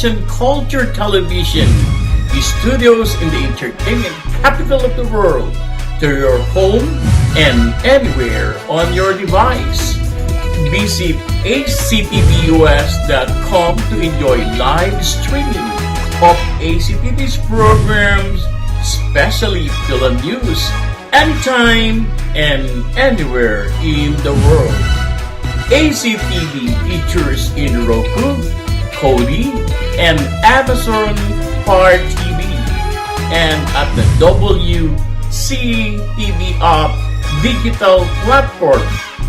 Asian Culture Television, the studios in the entertainment capital of the world, to your home and anywhere on your device. Visit actvus.com to enjoy live streaming of ACTV's programs, especially Philippine News, anytime and anywhere in the world. ACTV features in Roku, Kodi, and Amazon Fire TV, and at the WCTV app digital platform,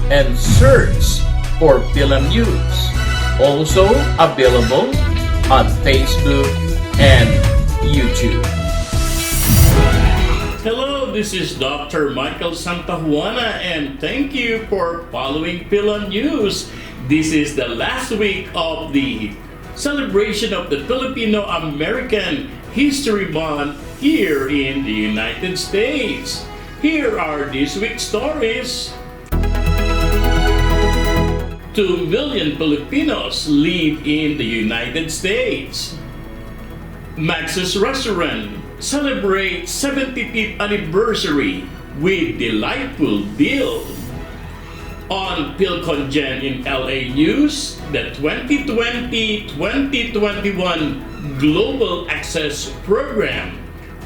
and search for Philippine News. Also available on Facebook and YouTube. Hello, this is Dr. Michael Santajuana, and thank you for following Philippine News. This is the last week of the celebration of the Filipino-American History Month here in the United States. Here are this week's stories. 2 million Filipinos live in the United States. Max's Restaurant celebrates 75th anniversary with delightful deal. On PhilCongen in LA News, the 2020-2021 Global Access Program,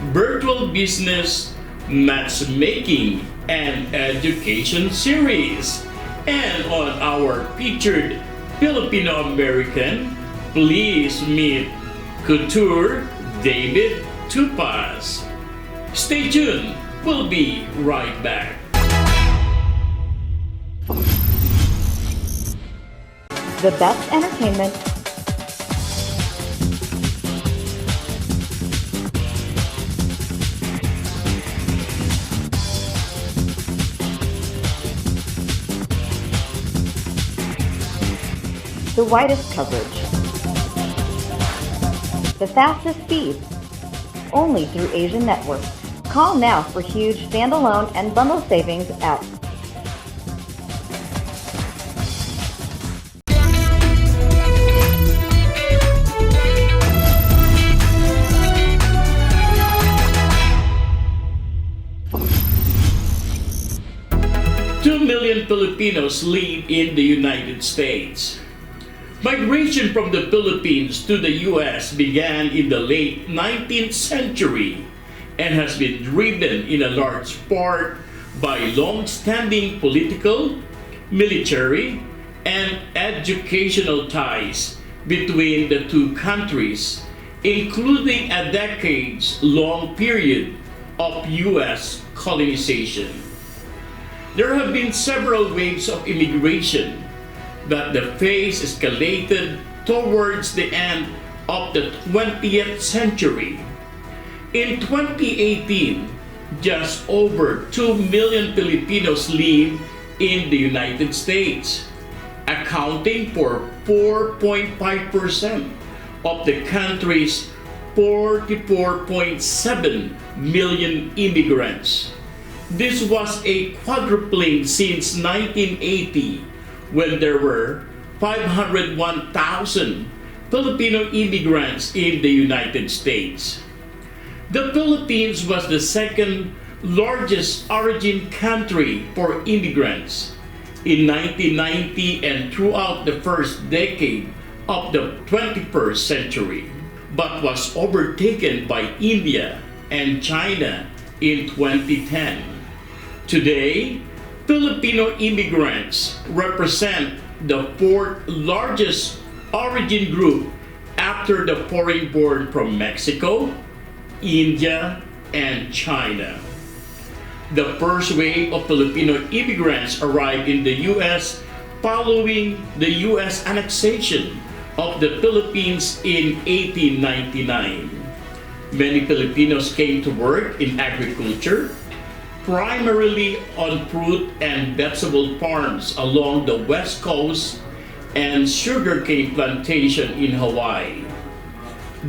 Virtual Business, Matchmaking, and Education Series. And on our featured Filipino-American, please meet Couture David Tupaz. Stay tuned, we'll be right back. The best entertainment, the widest coverage, the fastest speed, only through Asian Network. Call now for huge standalone and bundle savings at Filipinos live in the United States. Migration from the Philippines to the U.S. began in the late 19th century and has been driven in a large part by long-standing political, military, and educational ties between the two countries, including a decades-long period of U.S. colonization. There have been several waves of immigration, but the phase escalated towards the end of the 20th century. In 2018, just over 2 million Filipinos live in the United States, accounting for 4.5% of the country's 44.7 million immigrants. This was a quadrupling since 1980, when there were 501,000 Filipino immigrants in the United States. The Philippines was the second largest origin country for immigrants in 1990 and throughout the first decade of the 21st century, but was overtaken by India and China in 2010. Today, Filipino immigrants represent the fourth largest origin group after the foreign-born from Mexico, India, and China. The first wave of Filipino immigrants arrived in the U.S. following the U.S. annexation of the Philippines in 1899. Many Filipinos came to work in agriculture, primarily on fruit and vegetable farms along the West Coast and sugarcane plantation in Hawaii,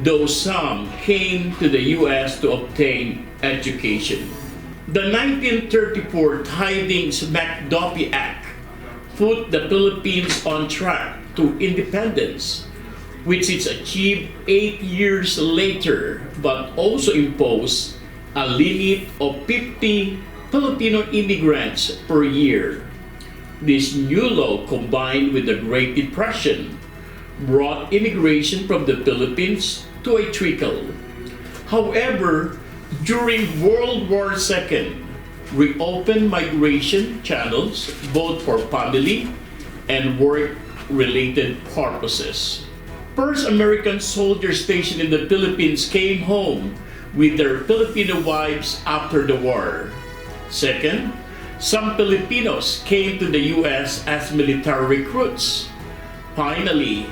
though some came to the U.S. to obtain education. The 1934 Tydings-McDuffie Act put the Philippines on track to independence, which is achieved 8 years later, but also imposed a limit of 50 Filipino immigrants per year. This new law, combined with the Great Depression, brought immigration from the Philippines to a trickle. However, during World War II, reopened migration channels both for family and work-related purposes. First American soldiers stationed in the Philippines came home with their Filipino wives after the war. Second, some Filipinos came to the U.S. as military recruits. Finally,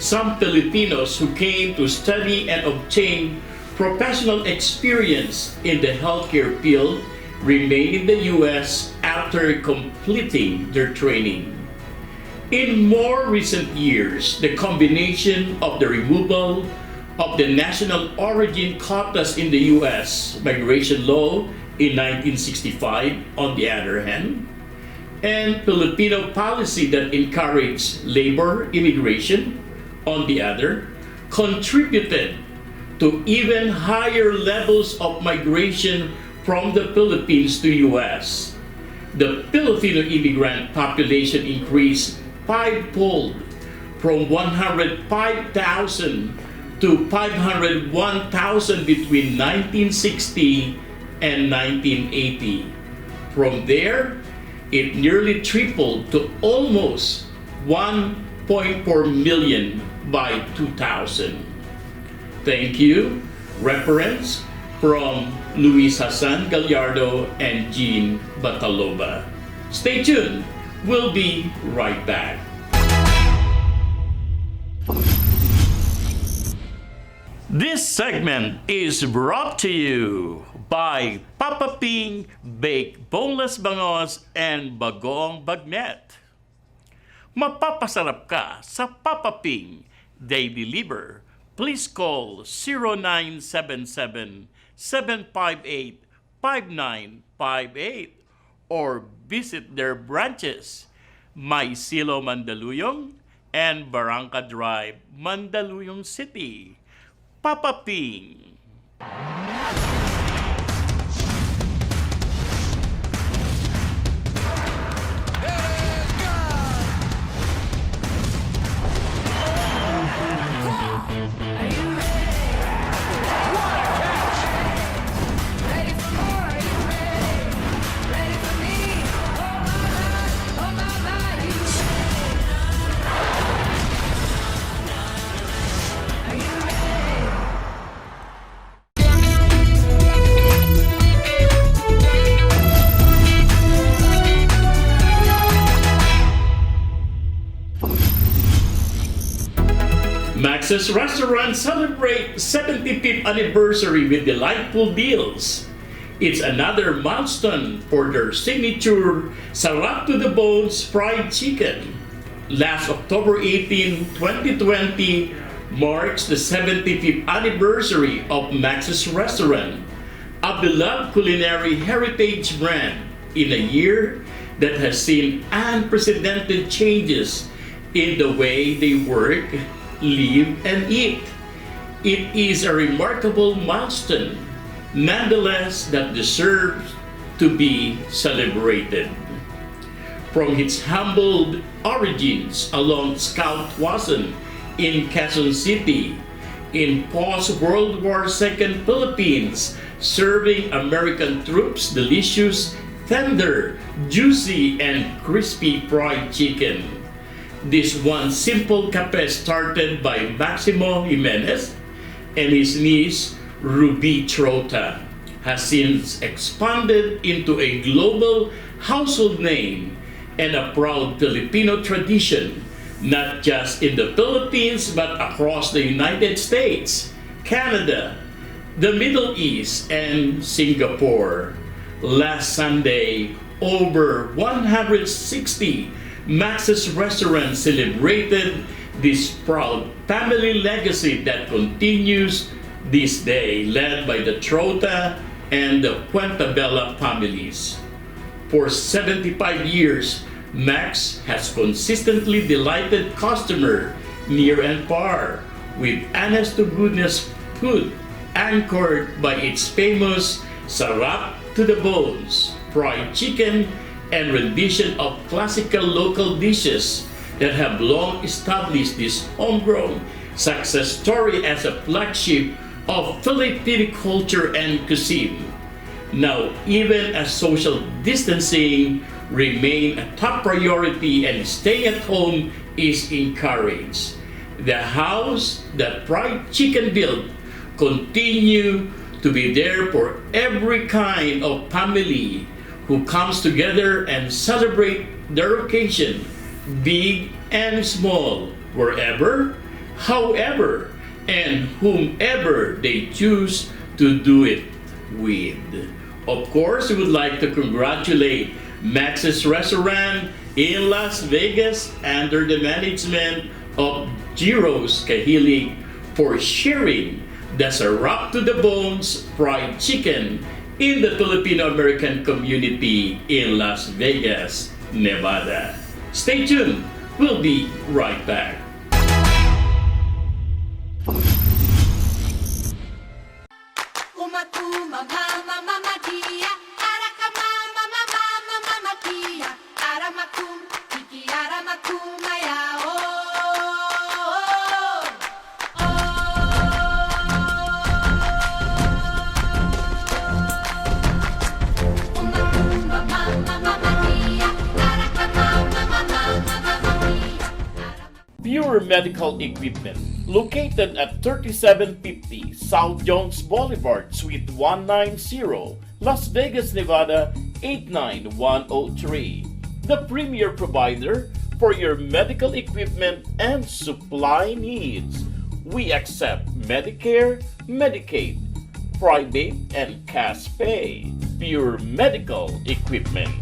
some Filipinos who came to study and obtain professional experience in the healthcare field remained in the U.S. after completing their training. In more recent years, the combination of the removal of the national origin quotas in the U.S. migration law in 1965, on the other hand, and Filipino policy that encouraged labor immigration, on the other, contributed to even higher levels of migration from the Philippines to U.S. The Filipino immigrant population increased fivefold from 105,000 to 501,000 between 1960 and 1980. From there, it nearly tripled to almost 1.4 million by 2000. Thank you. Reference from Luis Hassan Gallardo and Jean Bataloba. Stay tuned. We'll be right back. This segment is brought to you by Papa Ping Baked Boneless Bangos and Bagoong Bagnet. Mapapasarap ka sa Papa Ping. They deliver. Please call 0977-758-5958 or visit their branches, Maisilo, Mandaluyong and Barangka Drive, Mandaluyong City. Papa Ping. Max's Restaurant celebrate 75th anniversary with delightful deals. It's another milestone for their signature Sarap to the Bones fried chicken. Last October 18, 2020 marks the 75th anniversary of Max's Restaurant, a beloved culinary heritage brand in a year that has seen unprecedented changes in the way they work, live, and eat. It is a remarkable milestone, nonetheless, that deserves to be celebrated. From its humble origins along Scout Wasson in Quezon City, in post-World War II Philippines, serving American troops delicious, tender, juicy, and crispy fried chicken. This one simple cafe started by Maximo Jimenez and his niece Ruby Trota has since expanded into a global household name and a proud Filipino tradition, not just in the Philippines but across the United States, Canada, the Middle East, and Singapore. Last Sunday, over 160 Max's Restaurant celebrated this proud family legacy that continues this day, led by the Trota and the Cuentabella families. For 75 years, Max has consistently delighted customers near and far, with honest-to-goodness food anchored by its famous sarap to the bones, fried chicken, and rendition of classical local dishes that have long established this homegrown success story as a flagship of Filipino culture and cuisine. Now, even as social distancing remain a top priority and staying at home is encouraged, the house that fried chicken built continue to be there for every kind of family who comes together and celebrate their occasion, big and small, wherever, however, and whomever they choose to do it with. Of course, we would like to congratulate Max's Restaurant in Las Vegas under the management of Giros Kahilig for sharing the sarap to the bones fried chicken in the Filipino-American community in Las Vegas, Nevada. Stay tuned. We'll be right back. Pure Medical Equipment, located at 3750 South Jones Boulevard, Suite 190, Las Vegas, Nevada 89103. The premier provider for your medical equipment and supply needs. We accept Medicare, Medicaid, private and cash pay. Pure Medical Equipment.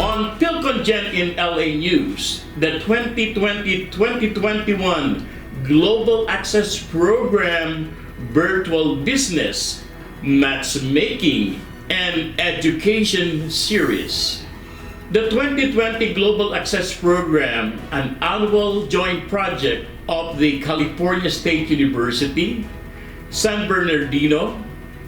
On PhilConGen in LA News, the 2020-2021 Global Access Program Virtual Business, Matchmaking, and Education Series. The 2020 Global Access Program, an annual joint project of the California State University, San Bernardino,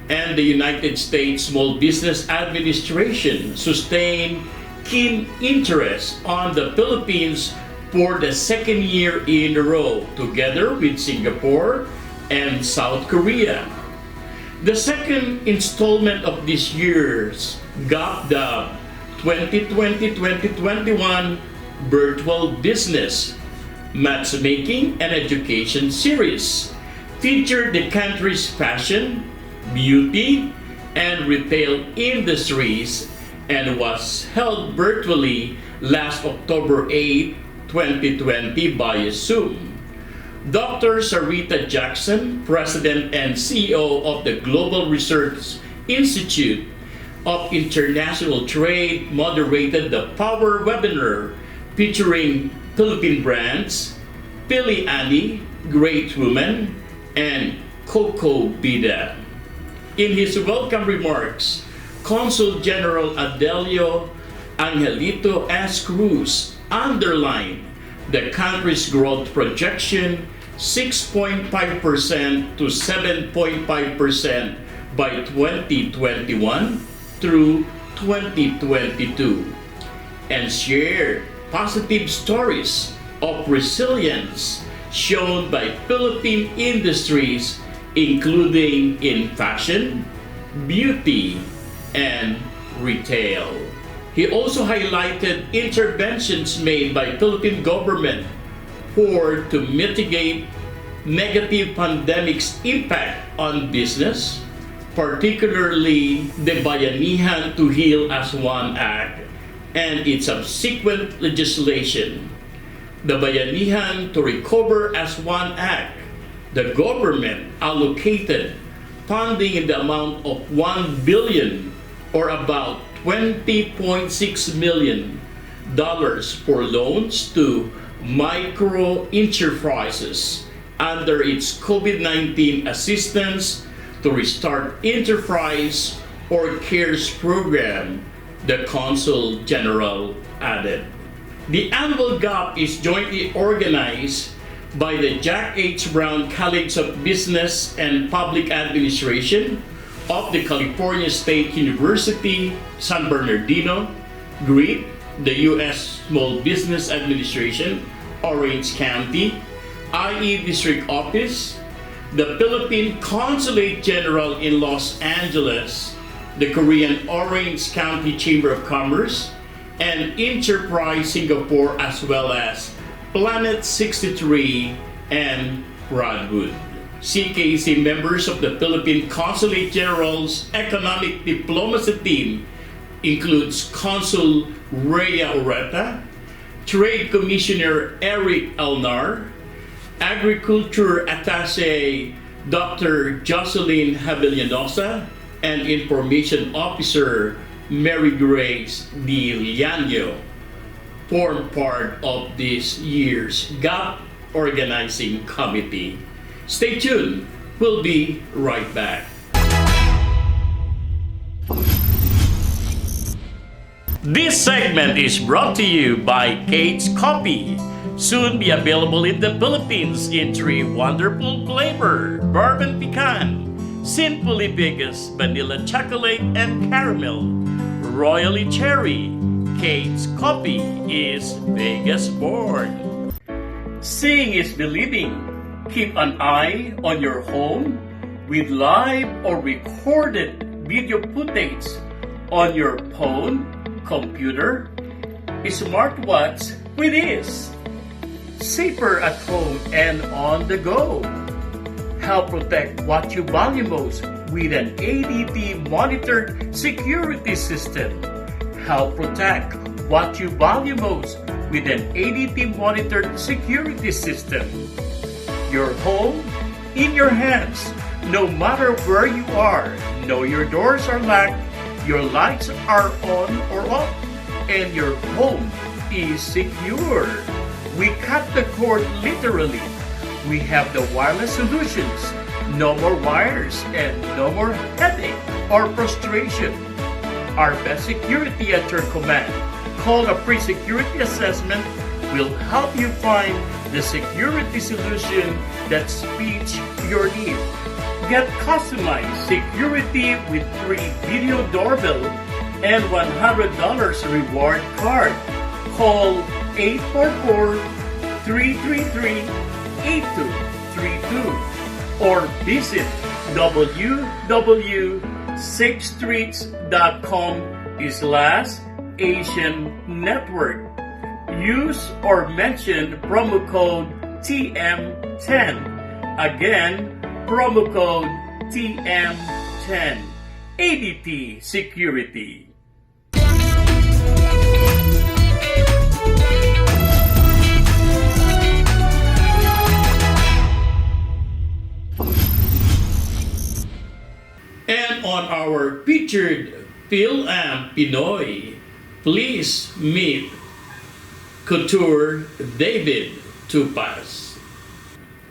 and the United States Small Business Administration, sustained keen interest on the Philippines for the second year in a row, together with Singapore and South Korea. The second installment of this year's GovDub 2020-2021 Virtual Business, Matchmaking and Education Series featured the country's fashion, beauty, and retail industries and was held virtually last October 8, 2020 by Zoom. Dr. Sarita Jackson, President and CEO of the Global Research Institute of International Trade, moderated the Power webinar featuring Philippine brands, Pili Ani, Great Woman, and Coco Bida. In his welcome remarks, Consul General Adelio Angelito S. Cruz underlined the country's growth projection 6.5% to 7.5% by 2021 through 2022 and shared positive stories of resilience shown by Philippine industries including in fashion, beauty, and retail. He also highlighted interventions made by Philippine government to mitigate negative pandemic's impact on business, particularly the Bayanihan to Heal as One Act and its subsequent legislation. The Bayanihan to Recover as One Act, the government allocated funding in the amount of 1 billion or about $20.6 million for loans to micro enterprises under its COVID-19 Assistance to restart enterprise or CARES program, the Consul General added. The annual GAP is jointly organized by the Jack H. Brown College of Business and Public Administration of the California State University, San Bernardino, GREET, the U.S. Small Business Administration, Orange County, IE District Office, the Philippine Consulate General in Los Angeles, the Korean Orange County Chamber of Commerce, and Enterprise Singapore, as well as Planet 63 and Broadwood. CKC members of the Philippine Consulate General's Economic Diplomacy Team includes Consul Rhea Ureta, Trade Commissioner Eric Elnar, Agriculture Attaché Dr. Jocelyn Javellanosa, and Information Officer Mary Grace De Llano form part of this year's GAP Organizing Committee. Stay tuned, we'll be right back. This segment is brought to you by Kate's Coffee. Soon be available in the Philippines in 3 wonderful flavors: bourbon pecan, Sinfully Vegas, vanilla chocolate and caramel, royally cherry. Kate's Coffee is Vegas born. Seeing is believing. Keep an eye on your home with live or recorded video footage on your phone, computer, smartwatch with ease. Safer at home and on the go. Help protect what you value most with an ADT monitored security system. Help protect what you value most with an ADT monitored security system. Your home in your hands, no matter where you are. Know your doors are locked, your lights are on or off, and your home is secure. We cut the cord literally. We have the wireless solutions. No more wires and no more headache or frustration. Our best security at your command. Call a free security assessment. Will help you find the security solution that speaks your need. Get customized security with free video doorbell and $100 reward card. Call 844-333-8232 or visit www.sixthstreets.com/Asian Network. Use or mention promo code TM10. Again, promo code TM10. ADT Security. And on our featured Phil-Am Pinoy, please meet Couture David Tupas.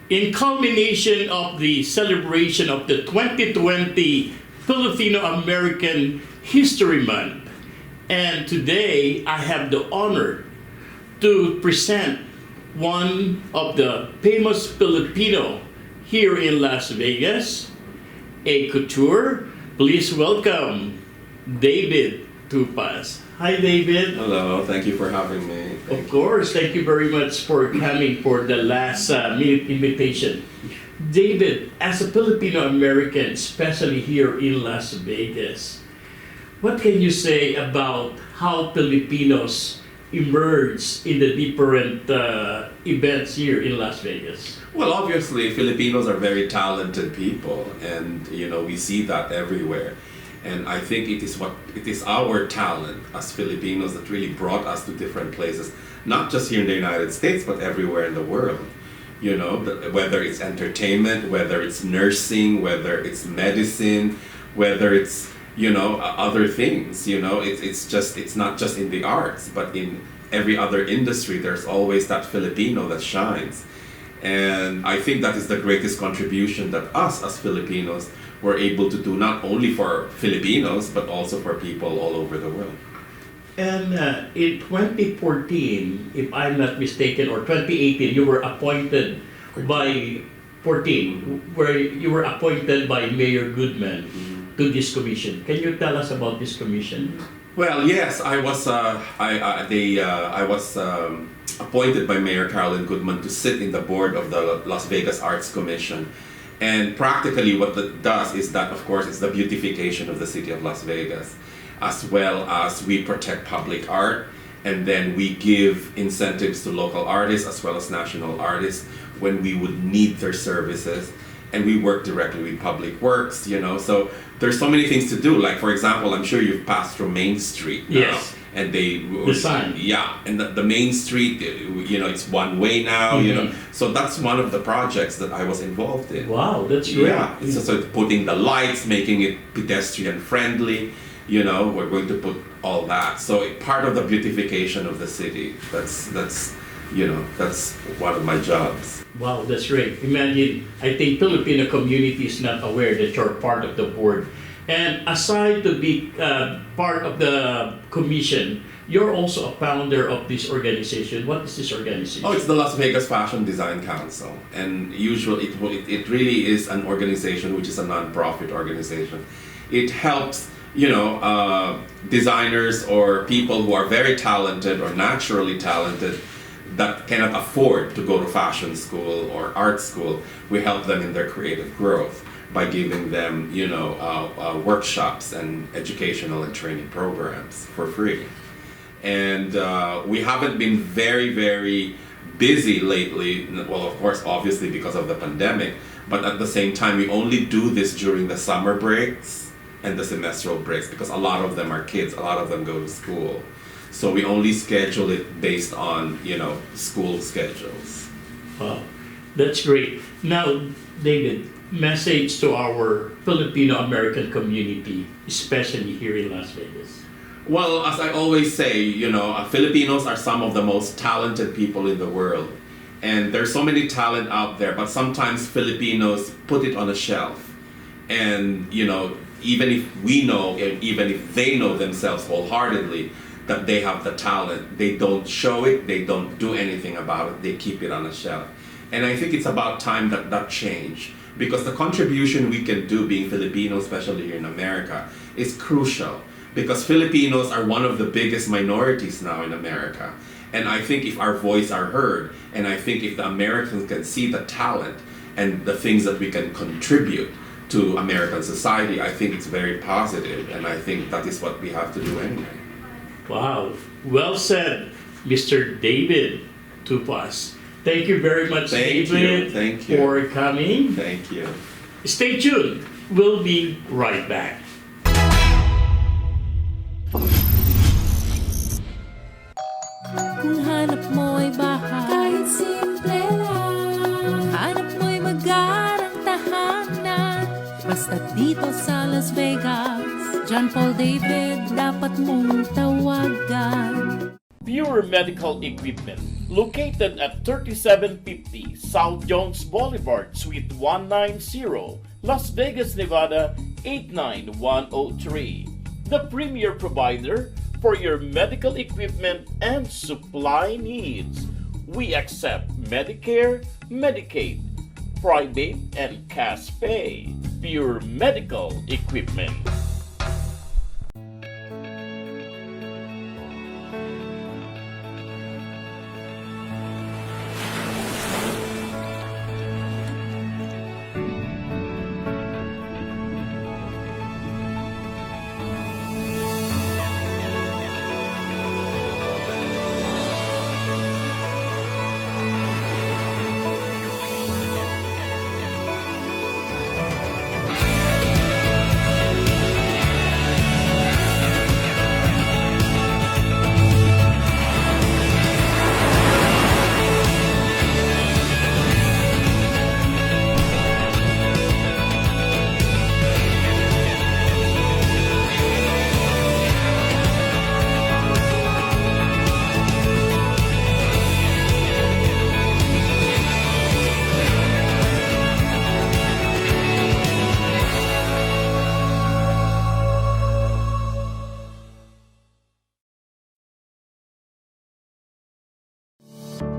In culmination of the celebration of the 2020 Filipino-American History Month, and today I have the honor to present one of the famous Filipino here in Las Vegas, a couture. Please welcome David Tupas. Hi, David. Hello, thank you for having me. Of course, thank you very much for coming for the last minute invitation. David, as a Filipino-American, especially here in Las Vegas, what can you say about how Filipinos emerge in the different events here in Las Vegas? Well, obviously, Filipinos are very talented people, and we see that everywhere. And I think it is our talent as Filipinos that really brought us to different places, not just here in the United States, but everywhere in the world. Whether it's entertainment, whether it's nursing, whether it's medicine, whether it's other things. It's not just in the arts, but in every other industry. There's always that Filipino that shines. And I think that is the greatest contribution that us as Filipinos we're able to do not only for Filipinos but also for people all over the world. And in 2014, if I'm not mistaken, or 2018, you were appointed by 14, where you were appointed by Mayor Goodman to this commission. Can you tell us about this commission? Well, yes, I was appointed by Mayor Carolyn Goodman to sit in the board of the Las Vegas Arts Commission. And practically what that does is that, of course, it's the beautification of the city of Las Vegas, as well as we protect public art, and then we give incentives to local artists as well as national artists when we would need their services. And we work directly with Public Works, you know, so there's so many things to do. Like, for example, I'm sure you've passed through Main Street now. Yes. And they The sign. Yeah, and the Main Street, you know, it's one way now, you know. So that's one of the projects that I was involved in. Wow, that's great. Yeah, it's also putting the lights, making it pedestrian friendly, you know, we're going to put all that. So part of the beautification of the city, that's you know, that's one of my jobs. Wow, that's great. Imagine, I think Filipino community is not aware that you're part of the board. And aside to be part of the commission, you're also a founder of this organization. What is this organization? Oh, it's the Las Vegas Fashion Design Council, and usually it really is an organization which is a non-profit organization. It helps, you know, designers or people who are very talented or naturally talented that cannot afford to go to fashion school or art school. We help them in their creative growth by giving them, you know, workshops and educational and training programs for free. And we haven't been very busy lately. Well, of course, obviously because of the pandemic, but at the same time, we only do this during the summer breaks and the semestral breaks because a lot of them are kids, a lot of them go to school. So we only schedule it based on, you know, school schedules. Wow, that's great. Now, David, message to our Filipino-American community, especially here in Las Vegas. Well, as I always say, you know, Filipinos are some of the most talented people in the world. And there's so many talent out there, but sometimes Filipinos put it on a shelf. And, you know, even if we know, and even if they know themselves wholeheartedly that they have the talent, they don't show it, they don't do anything about it, they keep it on a shelf. And I think it's about time that that change, because the contribution we can do being Filipino, especially here in America, is crucial, because Filipinos are one of the biggest minorities now in America. And I think if our voice are heard, and I think if the Americans can see the talent and the things that we can contribute to American society, I think it's very positive, and I think that is what we have to do anyway. Wow, well said, Mr. David Tupas. Thank you very much, David, Thank you. for coming. Thank you. Stay tuned. We'll be right back. Kung hanap mo'y bahay, kahit simple lang. Hanap mo'y magarang tahanan, basta dito sa Las Vegas. John Paul David, dapat mong tawagan. Pure Medical Equipment, located at 3750 South Jones Boulevard, Suite 190, Las Vegas, Nevada 89103. The premier provider for your medical equipment and supply needs. We accept Medicare, Medicaid, private and cash pay. Pure Medical Equipment.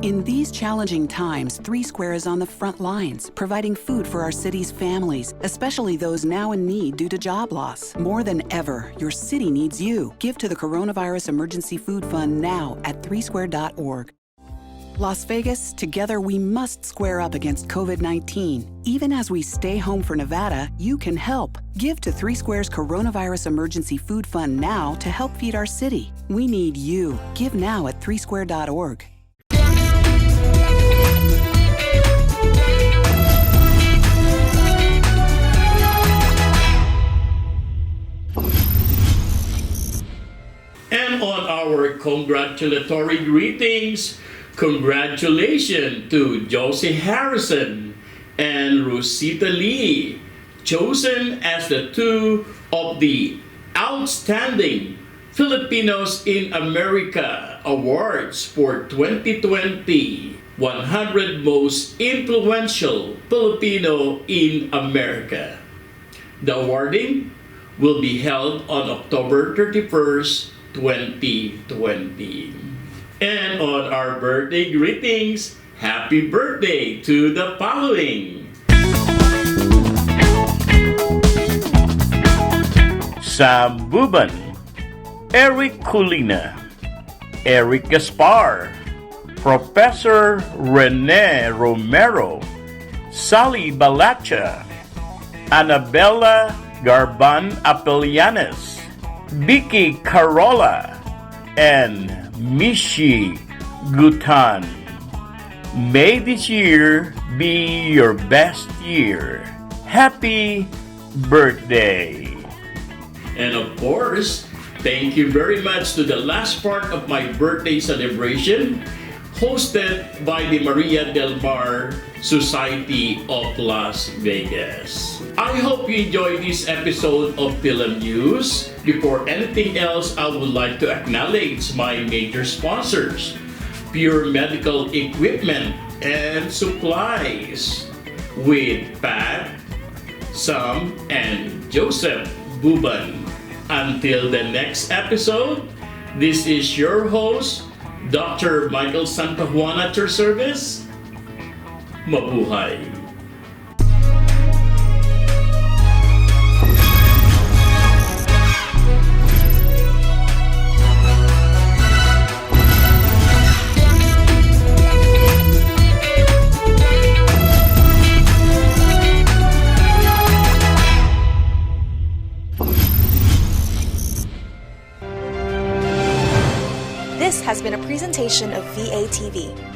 In these challenging times, 3 Square is on the front lines, providing food for our city's families, especially those now in need due to job loss. More than ever, your city needs you. Give to the Coronavirus Emergency Food Fund now at 3square.org. Las Vegas, together we must square up against COVID-19. Even as we stay home for Nevada, you can help. Give to 3 Square's Coronavirus Emergency Food Fund now to help feed our city. We need you. Give now at 3square.org. And on our congratulatory greetings, congratulations to Josie Harrison and Rosita Lee, chosen as the 2 of the Outstanding Filipinos in America Awards for 2020, 100 Most Influential Filipino in America. The awarding will be held on October 31st, 2020. And on our birthday greetings, happy birthday to the following: Sam Buban, Eric Culina, Eric Gaspar, Professor Rene Romero, Sally Balacha, Annabella Garban Apelianes, Vicky Carola, and Mishi Gutan. May this year be your best year. Happy birthday! And of course, thank you very much to the last part of my birthday celebration, hosted by the Maria del Mar Society of Las Vegas. I hope you enjoyed this episode of Film News. Before anything else, I would like to acknowledge my major sponsors: Pure Medical Equipment and Supplies with Pat, Sam, and Joseph Buban. Until the next episode, this is your host, Dr. Michael Santajuan, at your service. Mabuhay! This has been a presentation of VATV.